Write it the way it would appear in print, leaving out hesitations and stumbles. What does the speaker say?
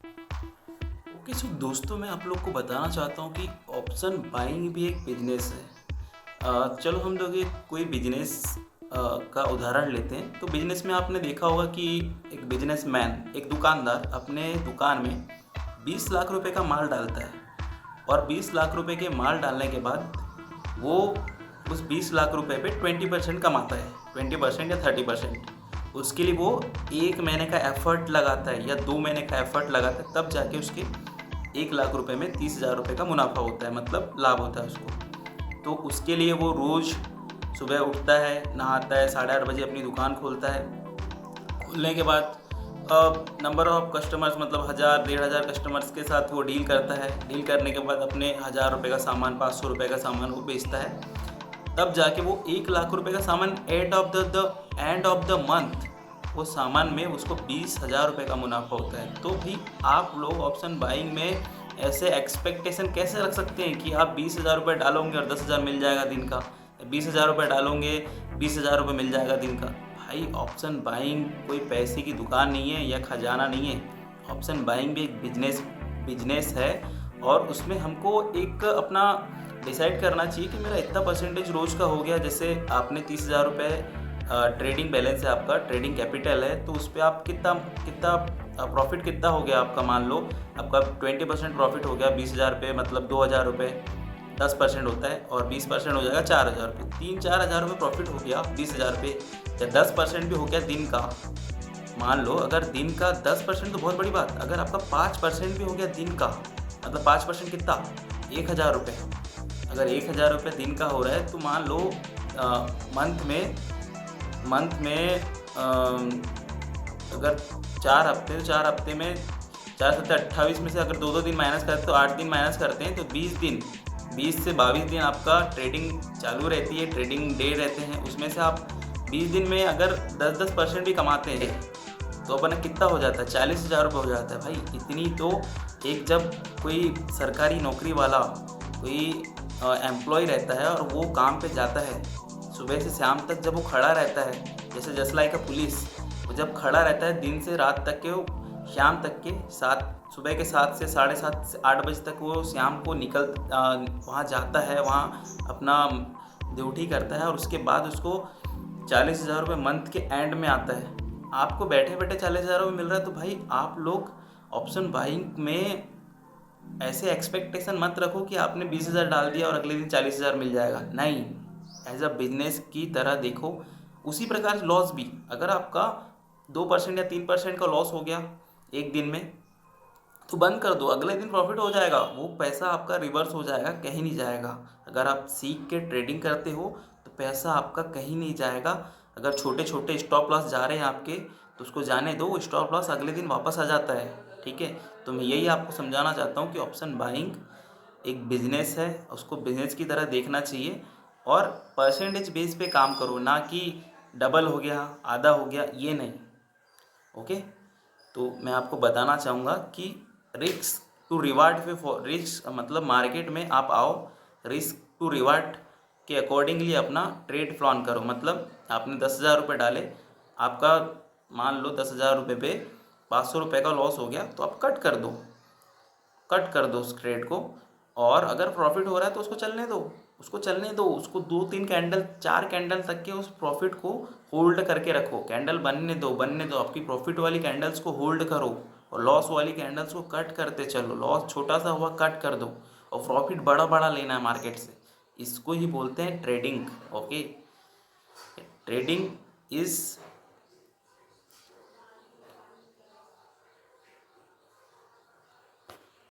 Okay so दोस्तों, मैं आप लोग को बताना चाहता हूँ कि ऑप्शन बाइंग भी एक बिजनेस है। चलो हम लोग एक कोई बिजनेस का उदाहरण लेते हैं। तो बिजनेस में आपने देखा होगा कि एक बिजनेसमैन, एक दुकानदार अपने दुकान में 20 लाख रुपए का माल डालता है। और 20 लाख रुपए के माल डालने के बाद वो उस 20 लाख रुपए पे 20% कमाता है, 20% या 30%। उसके लिए वो 1 महीने का एफर्ट लगाता है या 2 महीने का एफर्ट लगाता है, तब जाके उसके 1 लाख रुपए में 30,000 रुपये का मुनाफा होता है, मतलब लाभ होता है उसको। तो उसके लिए वो रोज़ सुबह उठता है, नहाता है, 8:30 बजे अपनी दुकान खोलता है। खोलने के बाद नंबर ऑफ कस्टमर्स, मतलब 1,000 1,500 कस्टमर्स के साथ वो डील करता है। डील करने के बाद अपने 1,000 रुपये का सामान, 500 रुपये का सामान वो बेचता है। तब जाके वो 1 लाख रुपए का सामान एंड ऑफ द मंथ, वो सामान में उसको 20,000 रुपये का मुनाफा होता है। तो भी आप लोग ऑप्शन बाइंग में ऐसे एक्सपेक्टेशन कैसे रख सकते हैं कि आप 20,000 रुपये डालोगे और 10,000 मिल जाएगा दिन का, 20,000 रुपये डालोगे, 20,000 रुपये मिल जाएगा दिन का। भाई, ऑप्शन बाइंग कोई पैसे की दुकान नहीं है या खजाना नहीं है। ऑप्शन बाइंग भी एक बिजनेस है। और उसमें हमको एक अपना डिसाइड करना चाहिए कि मेरा इतना परसेंटेज रोज़ का हो गया। जैसे आपने 30,000 रुपये ट्रेडिंग बैलेंस है, आपका ट्रेडिंग कैपिटल है, तो उस पर आप कितना कितना प्रॉफिट कितना हो गया आपका। मान लो आपका 20% प्रॉफिट हो गया 20,000 पे, मतलब 2,000 रुपये। 10% होता है और 20% हो जाएगा 4,000 रुपये। 3-4 हज़ार रुपये प्रॉफिट हो गया 20,000 पे। या 10% भी हो गया दिन का। मान लो अगर दिन का 10% तो बहुत बड़ी बात। अगर आपका 5% भी हो गया दिन का, मतलब 5% कितना, 1,000 रुपये। अगर 1,000 रुपये दिन का हो रहा है तो मान लो मंथ में अगर 4 हफ्ते, तो 4 हफ्ते में 4 7 28 में से अगर 2-2 दिन माइनस करते, तो 8 दिन माइनस करते हैं, तो 20 दिन, 20 से 22 दिन आपका ट्रेडिंग चालू रहती है, ट्रेडिंग डे रहते हैं। उसमें से आप 20 दिन में अगर 10% भी कमाते हैं तो अपना कितना हो जाता है, 40,000 रुपये हो जाता है। भाई इतनी तो एक, जब कोई सरकारी नौकरी वाला कोई एम्प्लॉय रहता है और वो काम पे जाता है, सुबह से शाम तक जब वो खड़ा रहता है, जैसे जस्ट लाइक अ पुलिस, वो जब खड़ा रहता है दिन से रात तक के, वो शाम तक के 7, सुबह के 7 से 7:30 से 8 बजे तक वो शाम को वहाँ जाता है, वहाँ अपना ड्यूटी करता है। और उसके बाद उसको 40,000 रुपये मंथ के एंड में आता है। आपको बैठे बैठे 40,000 रुपये मिल रहा है। तो भाई आप लोग ऑप्शन बाइंग में ऐसे एक्सपेक्टेशन मत रखो कि आपने 20,000 डाल दिया और अगले दिन 40,000 मिल जाएगा। नहीं, एज अ बिजनेस की तरह देखो। उसी प्रकार लॉस भी, अगर आपका 2% या 3% का लॉस हो गया एक दिन में, तो बंद कर दो, अगले दिन प्रॉफिट हो जाएगा। वो पैसा आपका रिवर्स हो जाएगा, कहीं नहीं जाएगा। अगर आप सीख के ट्रेडिंग करते हो तो पैसा आपका कहीं नहीं जाएगा। अगर छोटे छोटे स्टॉप लॉस जा रहे हैं आपके, तो उसको जाने दो, वो स्टॉप लॉस अगले दिन वापस आ जाता है। ठीक है। तो मैं यही आपको समझाना चाहता हूँ कि ऑप्शन बाइंग एक बिजनेस है, उसको बिजनेस की तरह देखना चाहिए। और परसेंटेज बेस पे काम करो, ना कि डबल हो गया, आधा हो गया, ये नहीं। ओके। तो मैं आपको बताना चाहूँगा कि रिस्क टू रिवार्ड पे, रिस्क मतलब मार्केट में आप आओ, रिस्क टू रिवार्ड के अकॉर्डिंगली अपना ट्रेड प्लान करो। मतलब आपने 10,000 रुपये डाले, आपका मान लो 10,000 रुपये पे 500 रुपये का लॉस हो गया, तो आप कट कर दो उस ट्रेड को। और अगर प्रॉफिट हो रहा है तो उसको 2-3 कैंडल, 4 कैंडल तक के उस प्रॉफिट को होल्ड करके रखो। कैंडल बनने दो, आपकी प्रॉफिट वाली कैंडल्स को होल्ड करो और लॉस वाली कैंडल्स को कट करते चलो। लॉस छोटा सा हुआ कट कर दो और प्रॉफिट बड़ा बड़ा लेना है मार्केट से। इसको ही बोलते हैं ट्रेडिंग। ओके। Trading is